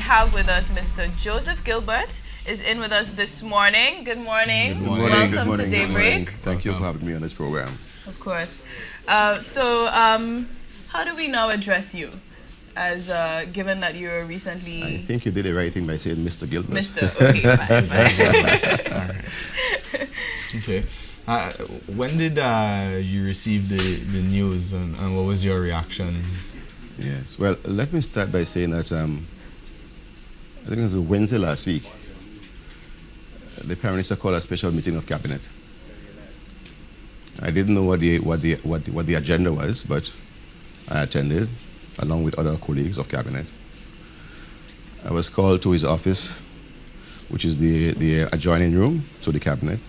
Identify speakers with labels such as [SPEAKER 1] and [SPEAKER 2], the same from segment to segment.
[SPEAKER 1] have with us Mr. Joseph Gilbert is in with us this morning. Good morning.
[SPEAKER 2] Good morning.
[SPEAKER 1] Welcome
[SPEAKER 2] Good morning.
[SPEAKER 1] to Daybreak.
[SPEAKER 2] Thank you for having me on this program.
[SPEAKER 1] Of course. How do we now address you? As given that you're recently...
[SPEAKER 2] I think you did the right thing by saying Mr. Gilbert.
[SPEAKER 1] Mr. Okay, fine.
[SPEAKER 3] All right. Okay. When did you receive the news and what was your reaction?
[SPEAKER 2] Yes. Well, let me start by saying that I think it was Wednesday last week. The Prime Minister called a special meeting of Cabinet. I didn't know what the agenda was, but I attended along with other colleagues of Cabinet. I was called to his office, which is the adjoining room to the Cabinet,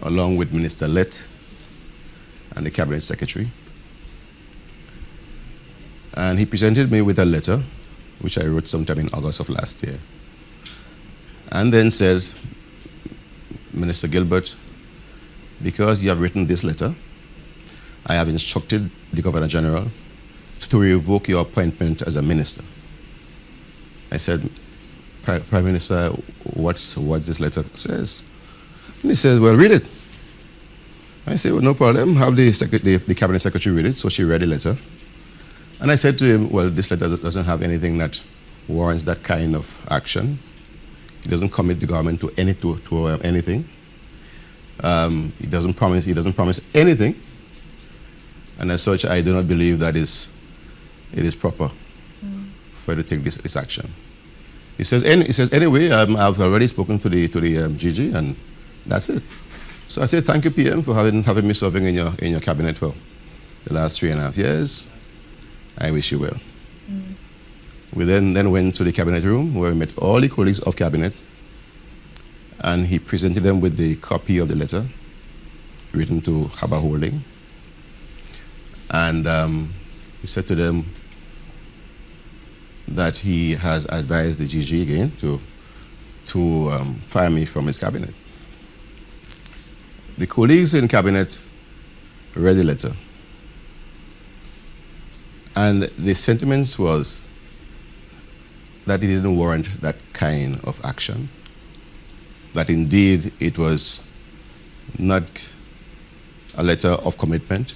[SPEAKER 2] along with Minister Lett and the Cabinet Secretary. And he presented me with a letter, which I wrote sometime in August of last year. And then said, Minister Gilbert, because you have written this letter, I have instructed the Governor General to revoke your appointment as a minister. I said, Prime Minister, what this letter says? And he says, well, read it. I said, well, no problem. Have the Cabinet Secretary read it. So she read the letter. And I said to him, well, this letter doesn't have anything that warrants that kind of action. It doesn't commit the government to anything. It doesn't promise anything. And as such, I do not believe that it is proper for you to take this action. He says, anyway, I've already spoken to the GG, and that's it. So I said, thank you, PM, for having me serving in your cabinet for the last 3.5 years. I wish you well. We then went to the cabinet room where we met all the colleagues of cabinet, and he presented them with the copy of the letter written to Haba Holding. And he said to them that he has advised the GG again to fire me from his cabinet. The colleagues in cabinet read the letter, and the sentiments was that it didn't warrant that kind of action, that indeed it was not a letter of commitment.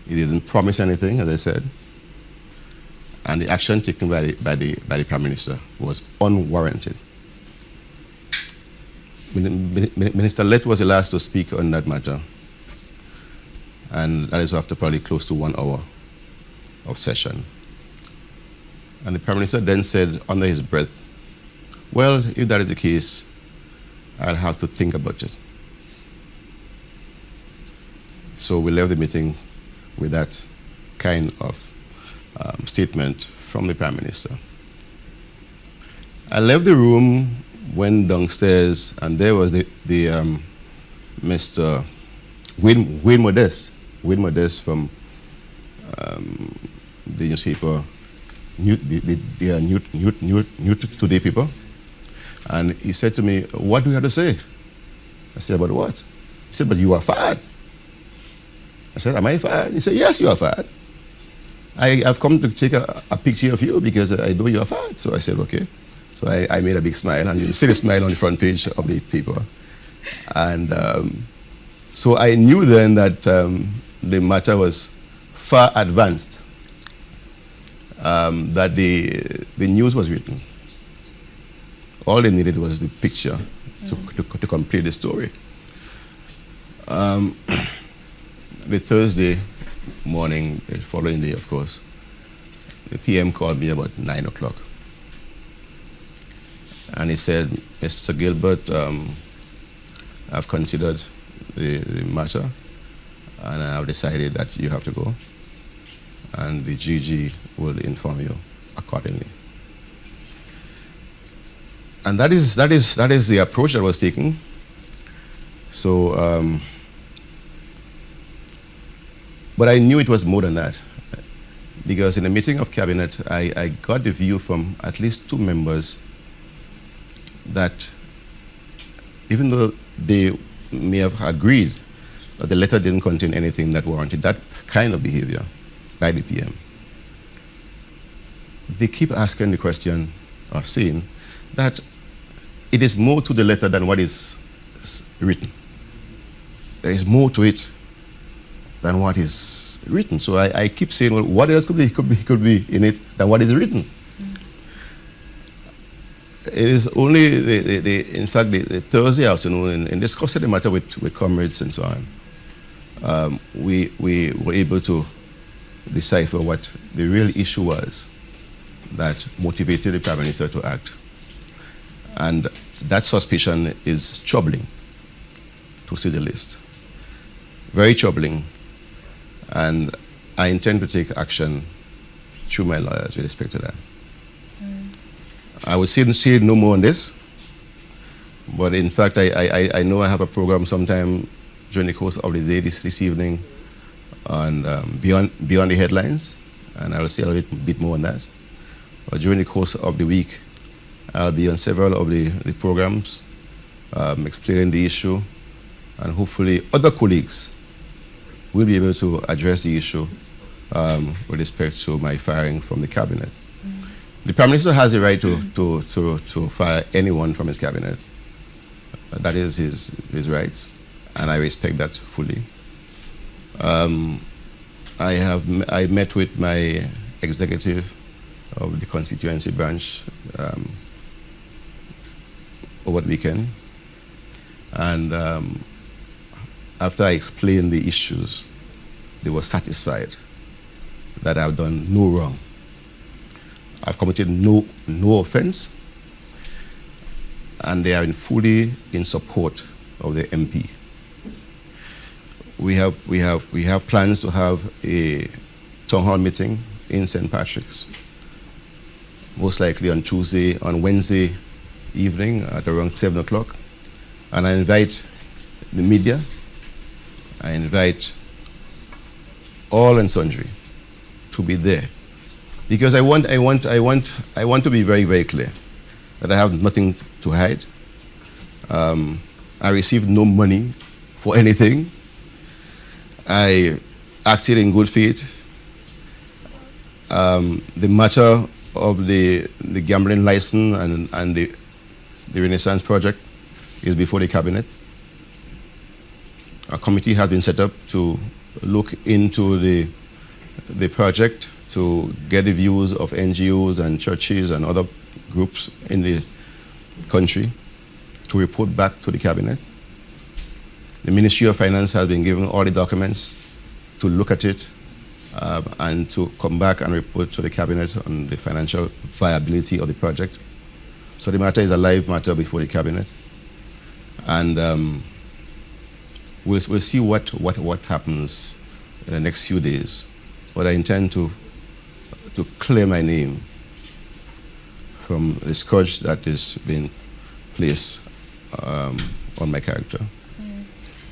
[SPEAKER 2] He didn't promise anything, as I said, and the action taken by the Prime Minister was unwarranted. Minister Lett was the last to speak on that matter, and that is after probably close to 1 hour of session. And the Prime Minister then said under his breath, well, if that is the case, I'll have to think about it. So we left the meeting with that kind of statement from the Prime Minister. I left the room, went downstairs, and there was the Mr. Wayne Modest from the newspaper, New Today paper, and he said to me, what do you have to say? I said, about what? He said, but you are fired. I said, am I fired? He said, yes, you are fired. I've come to take a picture of you because I know you are fired. So I said, okay. So I made a big smile, and you see the smile on the front page of the paper. And so I knew then that the matter was far advanced, that the news was written. All they needed was the picture to complete the story. The Thursday morning, the following day, of course, the PM called me about 9 o'clock. And he said, Mr. Gilbert, I've considered the matter, and I've decided that you have to go, and the GG will inform you accordingly. And that is the approach that was taken. So, but I knew it was more than that, because in a meeting of cabinet, I got the view from at least 2 members that even though they may have agreed that the letter didn't contain anything that warranted that kind of behavior by the PM, they keep asking the question, or saying, that it is more to the letter than what is written. There is more to it than what is written. So I keep saying, well, what else could be in it than what is written? It is only, in fact, the Thursday afternoon, in discussing the matter with comrades and so on, we were able to decipher what the real issue was that motivated the Prime Minister to act. And that suspicion is troubling, to say the least. Very troubling. And I intend to take action through my lawyers with respect to that. I will say no more on this, but in fact, I know I have a program sometime during the course of the day this evening on beyond the headlines, and I will say a bit more on that. But during the course of the week, I'll be on several of the programs explaining the issue, and hopefully other colleagues will be able to address the issue with respect to my firing from the cabinet. The Prime Minister has the right to fire anyone from his cabinet. That is his rights, and I respect that fully. I met with my executive of the constituency branch over the weekend, and after I explained the issues, they were satisfied that I've done no wrong. I've committed no offense, and they are fully in support of the MP. We have plans to have a town hall meeting in St. Patrick's, most likely on Wednesday evening at around 7 o'clock. And I invite the media, I invite all and sundry to be there. Because I want to be very, very clear that I have nothing to hide. I received no money for anything. I acted in good faith. The matter of the gambling license and the Renaissance project is before the cabinet. A committee has been set up to look into the project, to get the views of NGOs and churches and other groups in the country, to report back to the cabinet. The Ministry of Finance has been given all the documents to look at it and to come back and report to the cabinet on the financial viability of the project. So the matter is a live matter before the cabinet, and we'll see what happens in the next few days. But I intend to clear my name from the scourge that is being placed on my character.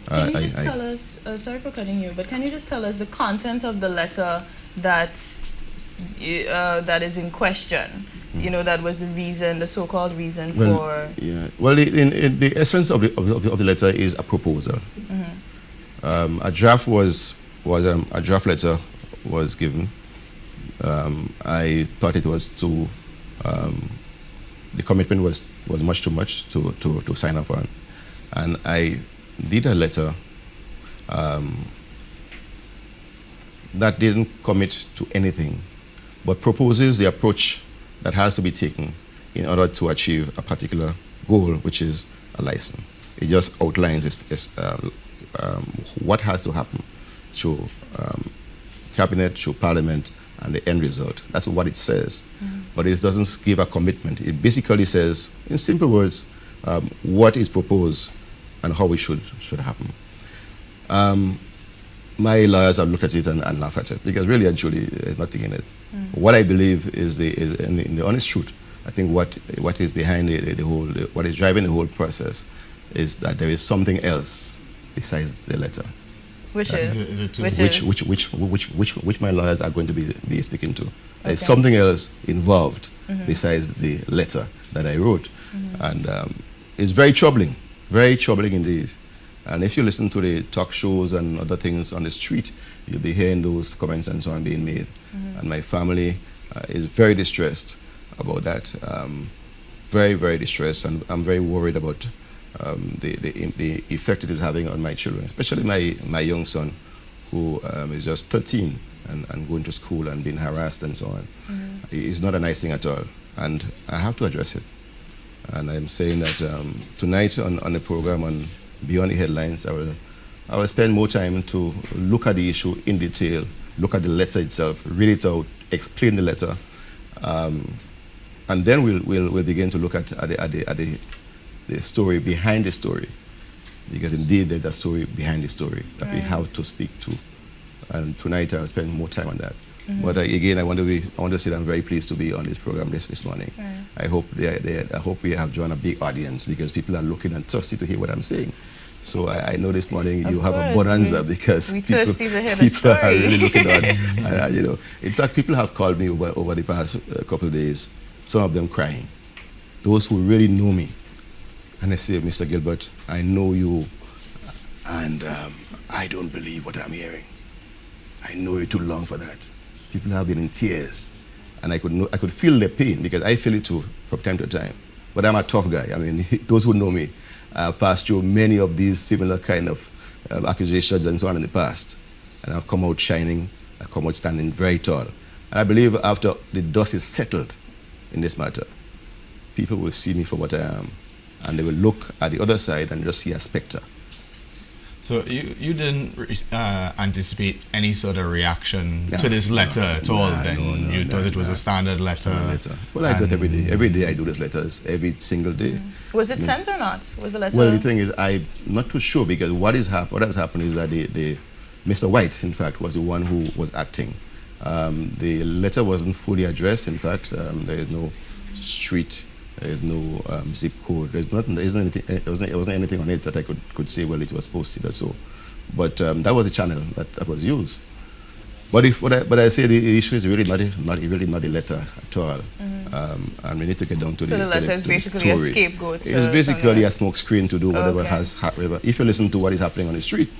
[SPEAKER 1] Can you just tell us, sorry for cutting you, but can you just tell us the contents of the letter that is in question? You know, that was the reason, the so-called reason for...
[SPEAKER 2] Yeah. Well, in the essence of the letter is a proposal. A draft a draft letter was given. I thought it was too... the commitment was much too much to sign off on. And I did a letter that didn't commit to anything, but proposes the approach that has to be taken in order to achieve a particular goal, which is a license. It just outlines what has to happen through cabinet, through parliament, and the end result. That's what it says. But it doesn't give a commitment. It basically says, in simple words, what is proposed and how it should happen. My lawyers have looked at it and laughed at it, because really and truly there's nothing in it. What I believe is in the honest truth, I think what is behind what is driving the whole process is that there is something else besides the letter. Which my lawyers are going to be speaking to. There's something else involved besides the letter that I wrote. And it's very troubling indeed. And if you listen to the talk shows and other things on the street, you'll be hearing those comments and so on being made. And my family is very distressed about that. Very, very distressed, and I'm very worried about the effect it is having on my children, especially my young son, who is just 13 and going to school and being harassed and so on. It's not a nice thing at all, and I have to address it. And I'm saying that tonight on the program on Beyond the Headlines, I will spend more time to look at the issue in detail, look at the letter itself, read it out, explain the letter, and then we'll begin to look at the story behind the story, because indeed there's a story behind the story that we have to speak to. And tonight I'll spend more time on that. But again, I want to say that I'm very pleased to be on this program this morning. I hope we have drawn a big audience, because people are looking and thirsty to hear what I'm saying. So I know this morning you have a bonanza, because people are really looking at and, you know. In fact, people have called me over the past couple of days, some of them crying. Those who really know me, and they say, Mr. Gilbert, I know you, and I don't believe what I'm hearing. I know you too long for that. People have been in tears, and I could feel their pain, because I feel it too from time to time. But I'm a tough guy. I mean, those who know me, I've passed through many of these similar kind of accusations and so on in the past, and I've come out shining. I've come out standing very tall. And I believe after the dust is settled in this matter, people will see me for what I am, and they will look at the other side and just see a specter.
[SPEAKER 3] So you didn't anticipate any sort of reaction to this letter at all? Then you thought it was a standard letter.
[SPEAKER 2] Well, I thought every day I do these letters, every single day.
[SPEAKER 1] Was it sent or not? Was the letter?
[SPEAKER 2] Well, the thing is, I'm not too sure, because what has happened is that Mr. White, in fact, was the one who was acting. The letter wasn't fully addressed. In fact, there is no street. There's no zip code. There wasn't anything on it that I could say, well, it was posted or so. But that was the channel that was used. But I say the issue is really not the letter at all. And we need to get down to the
[SPEAKER 1] letter is basically a scapegoat.
[SPEAKER 2] It's basically a smoke screen to do whatever has happened. If you listen to what is happening on the street,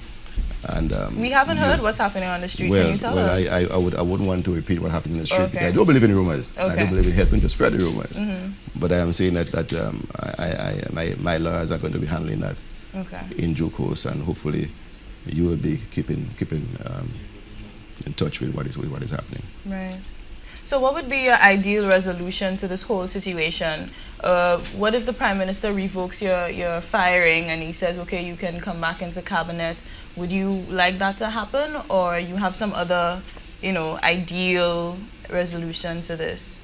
[SPEAKER 2] and
[SPEAKER 1] we haven't heard what's happening on the street. Can you tell us?
[SPEAKER 2] I wouldn't want to repeat what happened in the street. Okay. I don't believe in rumors. Okay. I don't believe in helping to spread the rumors. But I am saying that my lawyers are going to be handling that in due course, and hopefully you will be keeping in touch with what is happening.
[SPEAKER 1] Right. So what would be your ideal resolution to this whole situation? What if the Prime Minister revokes your firing and he says, okay, you can come back into cabinet? Would you like that to happen, or you have some other, ideal resolution to this?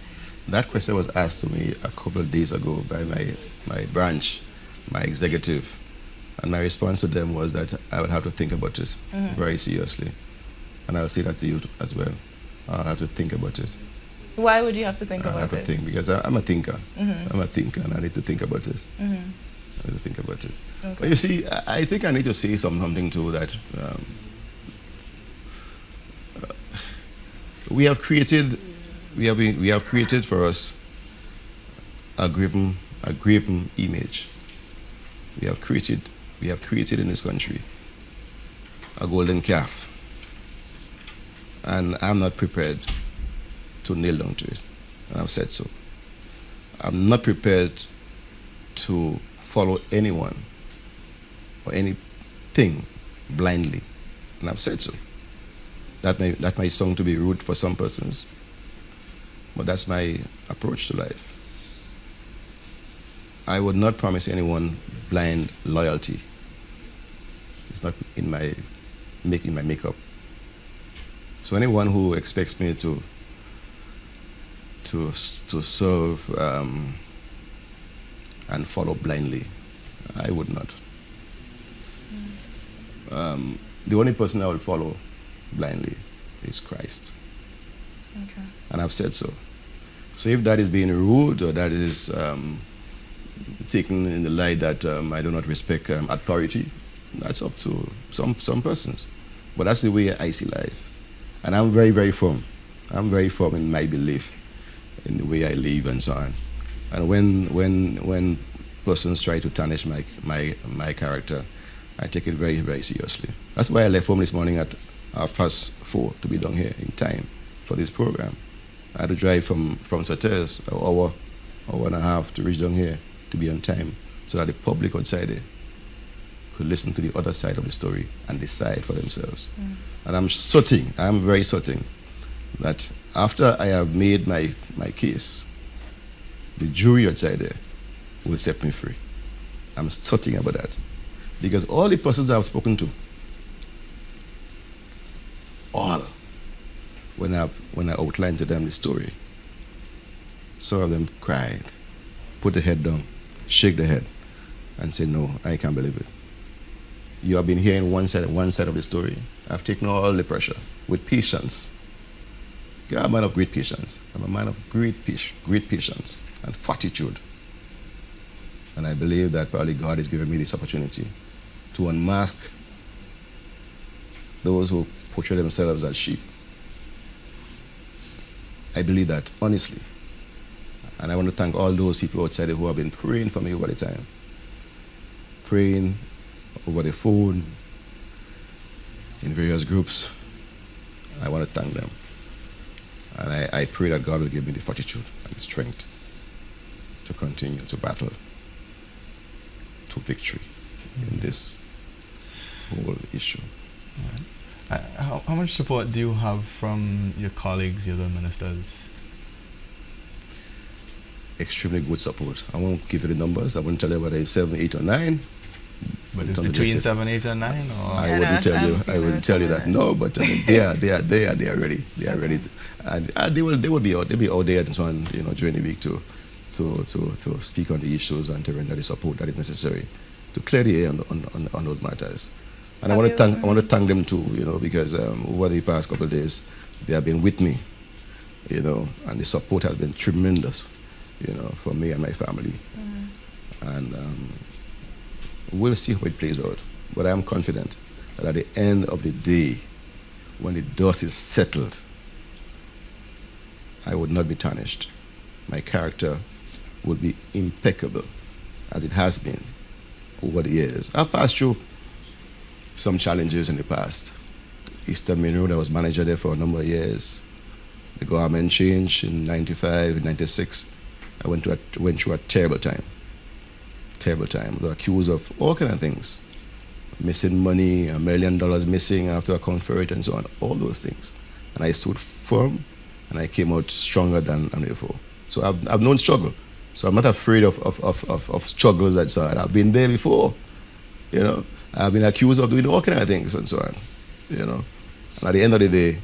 [SPEAKER 2] That question was asked to me a couple of days ago by my branch, my executive, and my response to them was that I would have to think about it very seriously. And I'll say that to you as well. I'll have to think about it.
[SPEAKER 1] Why would you have to think about it?
[SPEAKER 2] I have to think, because I'm a thinker. I'm a thinker, and I need to think about it. I need to think about it. Okay. But you see, I think I need to say something too, that we have created for us a graven image. We have created in this country a golden calf, and I'm not prepared to nail down to it, and I've said so. I'm not prepared to follow anyone or anything blindly, and I've said so. That might sound to be rude for some persons, but that's my approach to life. I would not promise anyone blind loyalty. It's not in my makeup. So anyone who expects me to serve and follow blindly, I would not. The only person I will follow blindly is Christ.
[SPEAKER 1] Okay.
[SPEAKER 2] And I've said so. So if that is being rude, or that is taken in the light that I do not respect authority, that's up to some persons. But that's the way I see life. And I'm very, very firm. I'm very firm in my belief, in the way I live and so on. And when persons try to tarnish my character, I take it very, very seriously. That's why I left home this morning at 4:30 to be down here in time for this program. I had to drive from Sauteurs, an hour and a half to reach down here to be on time so that the public outside there could listen to the other side of the story and decide for themselves. And I'm very certain that after I have made my case, the jury outside there will set me free. I'm certain about that. Because all the persons I've spoken to, all, when I outlined to them the story, some of them cried, put the head down, shake the head, and say, no, I can't believe it. You have been hearing one side of the story. I've taken all the pressure with patience. I'm a man of great patience. I'm a man of great patience and fortitude. And I believe that probably God has given me this opportunity to unmask those who portray themselves as sheep. I believe that, honestly. And I want to thank all those people outside there who have been praying for me over the time. Praying over the phone, in various groups. I want to thank them. And I pray that God will give me the fortitude and the strength to continue to battle to victory in this whole issue.
[SPEAKER 3] Right. How much support do you have from your colleagues, the other ministers?
[SPEAKER 2] Extremely good support. I won't give you the numbers. I won't tell you whether it's 7, 8, or 9.
[SPEAKER 3] But it's between 7, 8, and 9, or
[SPEAKER 2] I wouldn't tell you that. No, but I mean, they are ready. They are ready, and they will be out. They'll be out there and so on, during the week to speak on the issues and to render the support that is necessary to clear the air on those matters. And I want to thank them too, because over the past couple of days they have been with me, and the support has been tremendous, for me and my family. And we'll see how it plays out. But I am confident that at the end of the day, when the dust is settled, I would not be tarnished. My character would be impeccable, as it has been over the years. I've passed through some challenges in the past. Eastern Main Road, I was manager there for a number of years. The government changed in 95, 96. I went through a terrible time. Terrible time. They were accused of all kinds of things. Missing money, $1 million missing after I account for it, and so on. All those things. And I stood firm, and I came out stronger than before. So I've known struggle. So I'm not afraid of struggles and so on. I've been there before. I've been accused of doing all kinds of things and so on. And at the end of the day,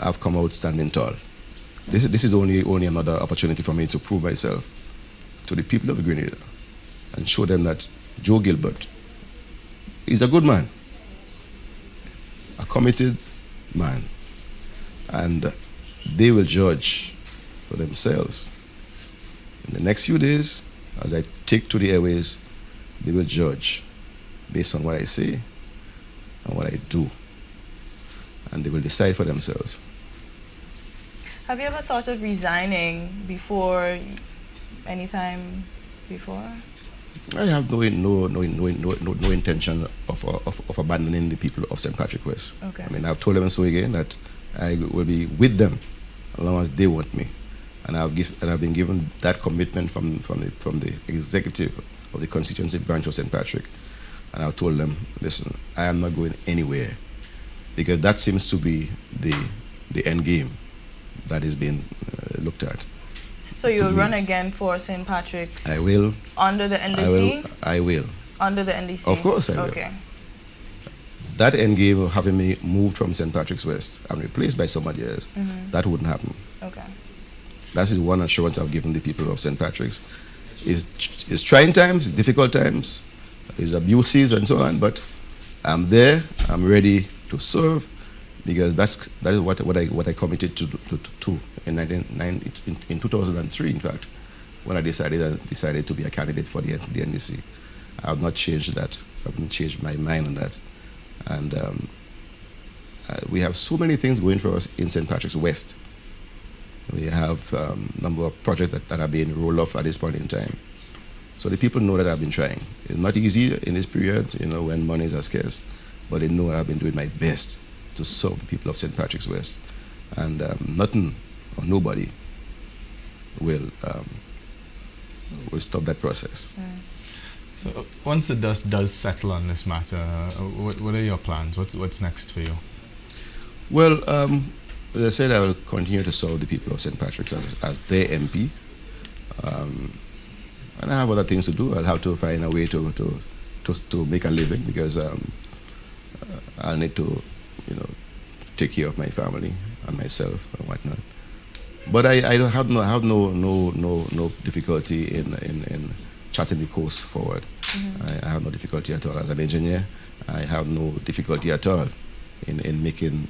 [SPEAKER 2] I've come out standing tall. This is only another opportunity for me to prove myself to the people of Grenada and show them that Joe Gilbert is a good man, a committed man, and they will judge for themselves. In the next few days, as I take to the airways, they will judge based on what I say and what I do, and they will decide for themselves.
[SPEAKER 1] Have you ever thought of resigning before? Anytime before?
[SPEAKER 2] I have no intention of abandoning the people of St. Patrick West.
[SPEAKER 1] Okay.
[SPEAKER 2] I mean, I've told them and so again that I will be with them as long as they want me, and I've been given that commitment from the executive of the constituency branch of St. Patrick, and I've told them, listen, I am not going anywhere, because that seems to be the end game that is being looked at.
[SPEAKER 1] So you'll run again for St. Patrick's?
[SPEAKER 2] I will.
[SPEAKER 1] Under the NDC?
[SPEAKER 2] I will.
[SPEAKER 1] Under the NDC?
[SPEAKER 2] Of course I will.
[SPEAKER 1] Okay.
[SPEAKER 2] That end game of having me moved from St. Patrick's West and replaced by somebody else, that wouldn't happen.
[SPEAKER 1] Okay.
[SPEAKER 2] That is one assurance I've given the people of St. Patrick's. It's trying times, it's difficult times, it's abuses and so on, but I'm there, I'm ready to serve, because that is what I committed to in 2003, in fact, when I decided to be a candidate for the NDC. I have not changed that. I haven't changed my mind on that. And we have so many things going for us in St. Patrick's West. We have a number of projects that are being rolled off at this point in time. So the people know that I've been trying. It's not easy in this period, when monies are scarce, but they know that I've been doing my best to serve the people of St. Patrick's West. And nothing or nobody will stop that process.
[SPEAKER 3] So once the dust does settle on this matter, what are your plans? What's next for you?
[SPEAKER 2] Well, as I said, I will continue to serve the people of St. Patrick's as their MP. And I have other things to do. I'll have to find a way to make a living, because I'll need to, take care of my family and myself and whatnot. But I don't have no difficulty in charting the course forward. I have no difficulty at all as an engineer. I have no difficulty at all in making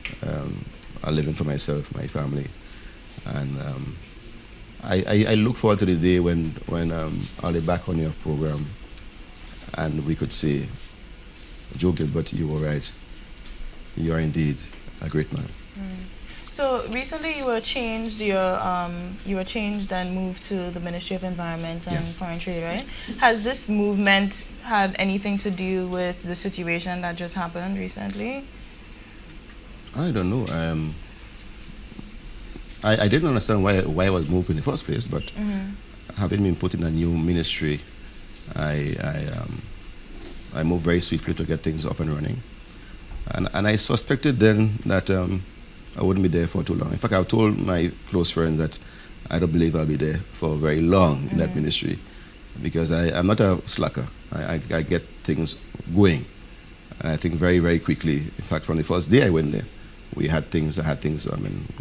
[SPEAKER 2] a living for myself, my family, and I look forward to the day when I'll be back on your program, and we could say, Joe Gilbert, you were right. You are indeed a great man.
[SPEAKER 1] So recently you were changed and moved to the Ministry of Environment and Foreign Trade, right? Has this movement had anything to do with the situation that just happened recently?
[SPEAKER 2] I don't know. I didn't understand why I was moved in the first place, but having been put in a new ministry, I moved very swiftly to get things up and running. And I suspected then that I wouldn't be there for too long. In fact, I've told my close friends that I don't believe I'll be there for very long in that ministry, because I'm not a slacker. I get things going. And I think very, very quickly. In fact, from the first day I went there, I had things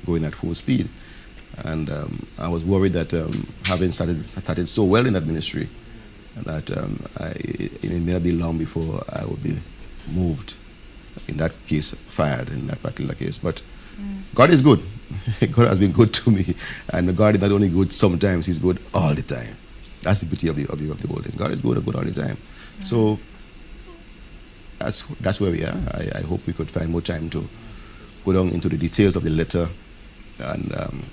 [SPEAKER 2] going at full speed. And I was worried that having started so well in that ministry, that it may not be long before I would be moved. In that case, fired in that particular case. But God is good. God has been good to me. And God is not only good sometimes, He's good all the time. That's the beauty of the whole thing. God is good all the time. So that's where we are. I hope we could find more time to go down into the details of the letter and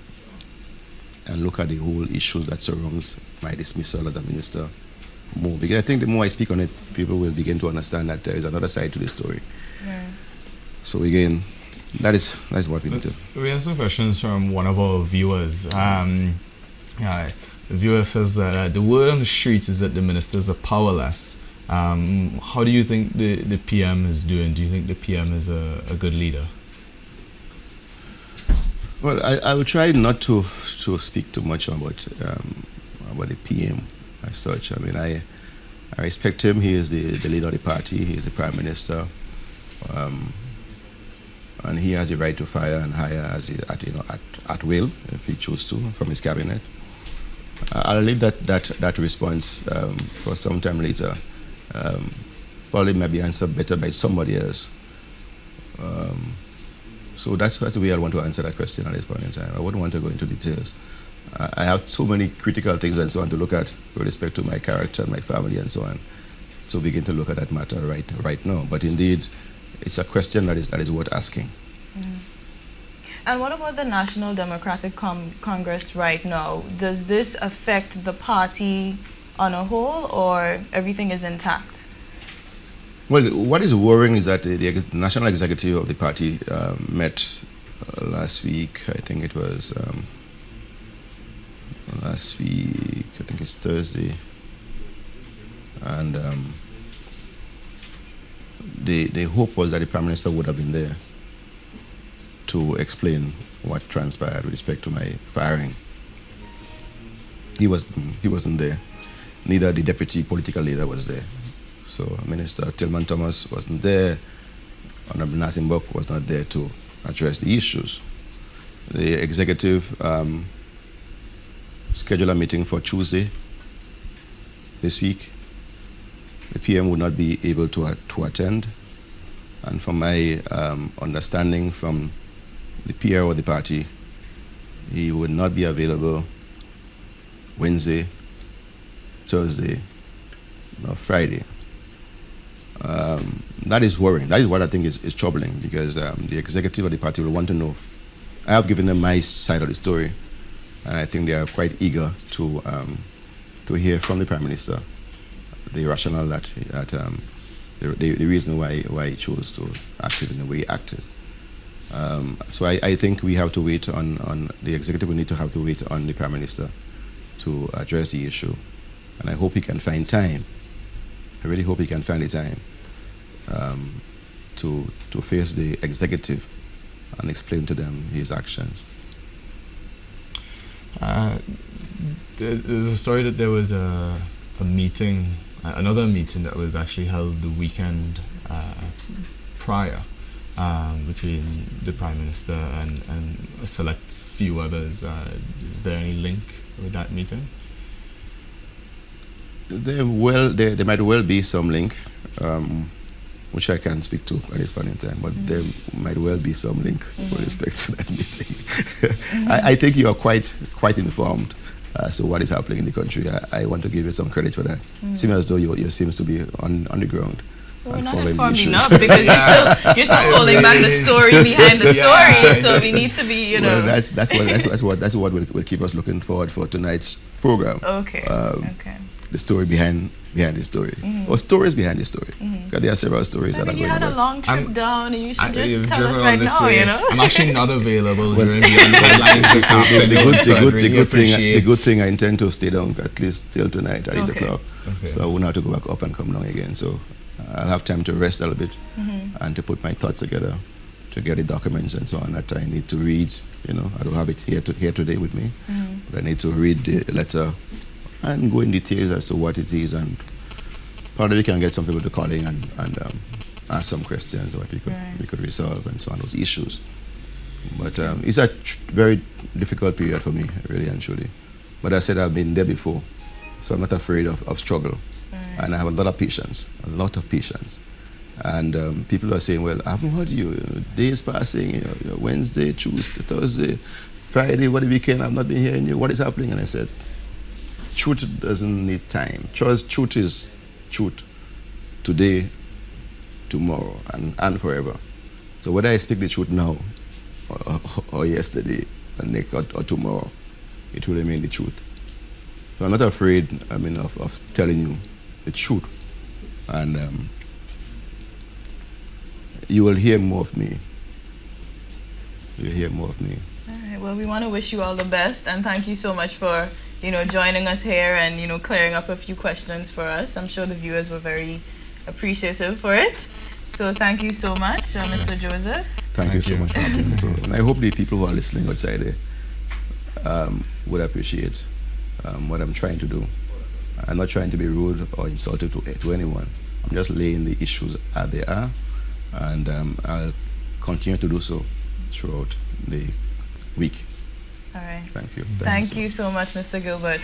[SPEAKER 2] look at the whole issues that surrounds my dismissal as a minister more. Because I think the more I speak on it, people will begin to understand that there is another side to the story. So again, that is what we need to.
[SPEAKER 3] We have some questions from one of our viewers. The viewer says that the word on the streets is that the ministers are powerless. How do you think the PM is doing? Do you think the PM is a good leader?
[SPEAKER 2] Well, I will try not to speak too much about the PM as such. I mean, I respect him. He is the leader of the party. He is the prime minister, and he has the right to fire and hire at will if he chooses to from his cabinet. I'll leave that response for some time later. Probably maybe answered better by somebody else. So that's the way I want to answer that question at this point in time. I wouldn't want to go into details. I have so many critical things and so on to look at with respect to my character, my family, and so on. So begin to look at that matter right now. But indeed, it's a question that is worth asking.
[SPEAKER 1] And what about the National Democratic Congress right now? Does this affect the party on a whole, or everything is intact?
[SPEAKER 2] Well, what is worrying is that the national executive of the party met last week. I think it was last week. I think it's Thursday. And the hope was that the Prime Minister would have been there to explain what transpired with respect to my firing. He wasn't there. Neither the deputy political leader was there. So Minister Tillman Thomas wasn't there. Honorable Nasimbok was not there to address the issues. The executive scheduled a meeting for Tuesday this week. The PM would not be able to attend. And from my understanding from the PR of the party, he would not be available Wednesday, Thursday, nor Friday. That is worrying. That is what I think is troubling, because the executive of the party will want to know. I have given them my side of the story, and I think they are quite eager to hear from the Prime Minister the rationale the reason why he chose to act in the way he acted. So I think we have to wait on the executive. We need to have to wait on the Prime Minister to address the issue, and I hope he can find time. I really hope he can find the time to face the executive and explain to them his actions.
[SPEAKER 3] There's a story that there was a meeting, another meeting that was actually held the weekend prior between the Prime Minister and a select few others. Is there any link with that meeting?
[SPEAKER 2] There might well be some link, which I can't speak to at this point in time, but there might well be some link with respect to that meeting. I think you are quite informed as to what is happening in the country. I want to give you some credit for that. Seems as though you seems to be on the ground.
[SPEAKER 1] Well, we're
[SPEAKER 2] and
[SPEAKER 1] not
[SPEAKER 2] following the
[SPEAKER 1] informed
[SPEAKER 2] issues.
[SPEAKER 1] enough because you're still holding back the story behind the story. So we need to be,
[SPEAKER 2] Well, that's what will keep us looking forward for tonight's program.
[SPEAKER 1] Okay. Okay.
[SPEAKER 2] The story behind the story, or stories behind the story. Because there are several stories that are
[SPEAKER 1] You
[SPEAKER 2] going
[SPEAKER 1] had a
[SPEAKER 2] on.
[SPEAKER 1] long trip down, and you should
[SPEAKER 3] You've
[SPEAKER 1] just tell
[SPEAKER 3] driven
[SPEAKER 1] us
[SPEAKER 3] on
[SPEAKER 1] right
[SPEAKER 3] this
[SPEAKER 1] now.
[SPEAKER 3] way.
[SPEAKER 1] You know.
[SPEAKER 3] I'm actually not available during the deadlines this afternoon.
[SPEAKER 2] The good thing, I intend to stay down at least till tonight at 8 o'clock.
[SPEAKER 3] Okay.
[SPEAKER 2] So I won't have to go back up and come down again. So I'll have time to rest a little bit and to put my thoughts together, to get the documents and so on that I need to read. You know, I don't have it here today with me, but I need to read the letter and go in details as to what it is, and probably we can get some people to call in and ask some questions what we could resolve and so on, those issues. But it's a very difficult period for me, really and truly. But I said I've been there before, so I'm not afraid of struggle. And I have a lot of patience. And people are saying, well, I haven't heard you. Days passing, Wednesday, Tuesday, Thursday, Friday, what the weekend, I've not been hearing you. What is happening? And I said, truth doesn't need time. Truth is truth today, tomorrow, and forever. So whether I speak the truth now or yesterday or tomorrow, it will remain the truth. So I'm not afraid, of telling you the truth. And you will hear more of me. You'll hear more of me.
[SPEAKER 1] All right. Well, we want to wish you all the best, and thank you so much for joining us here and clearing up a few questions for us. I'm sure the viewers were very appreciative for it. So thank you so much, Mr. Joseph.
[SPEAKER 2] Thank you so much for having me. And I hope the people who are listening outside there would appreciate what I'm trying to do. I'm not trying to be rude or insultive to anyone. I'm just laying the issues as they are, and I'll continue to do so throughout the week.
[SPEAKER 1] All right.
[SPEAKER 2] Thank you.
[SPEAKER 1] Thank you so much, Mr. Gilbert.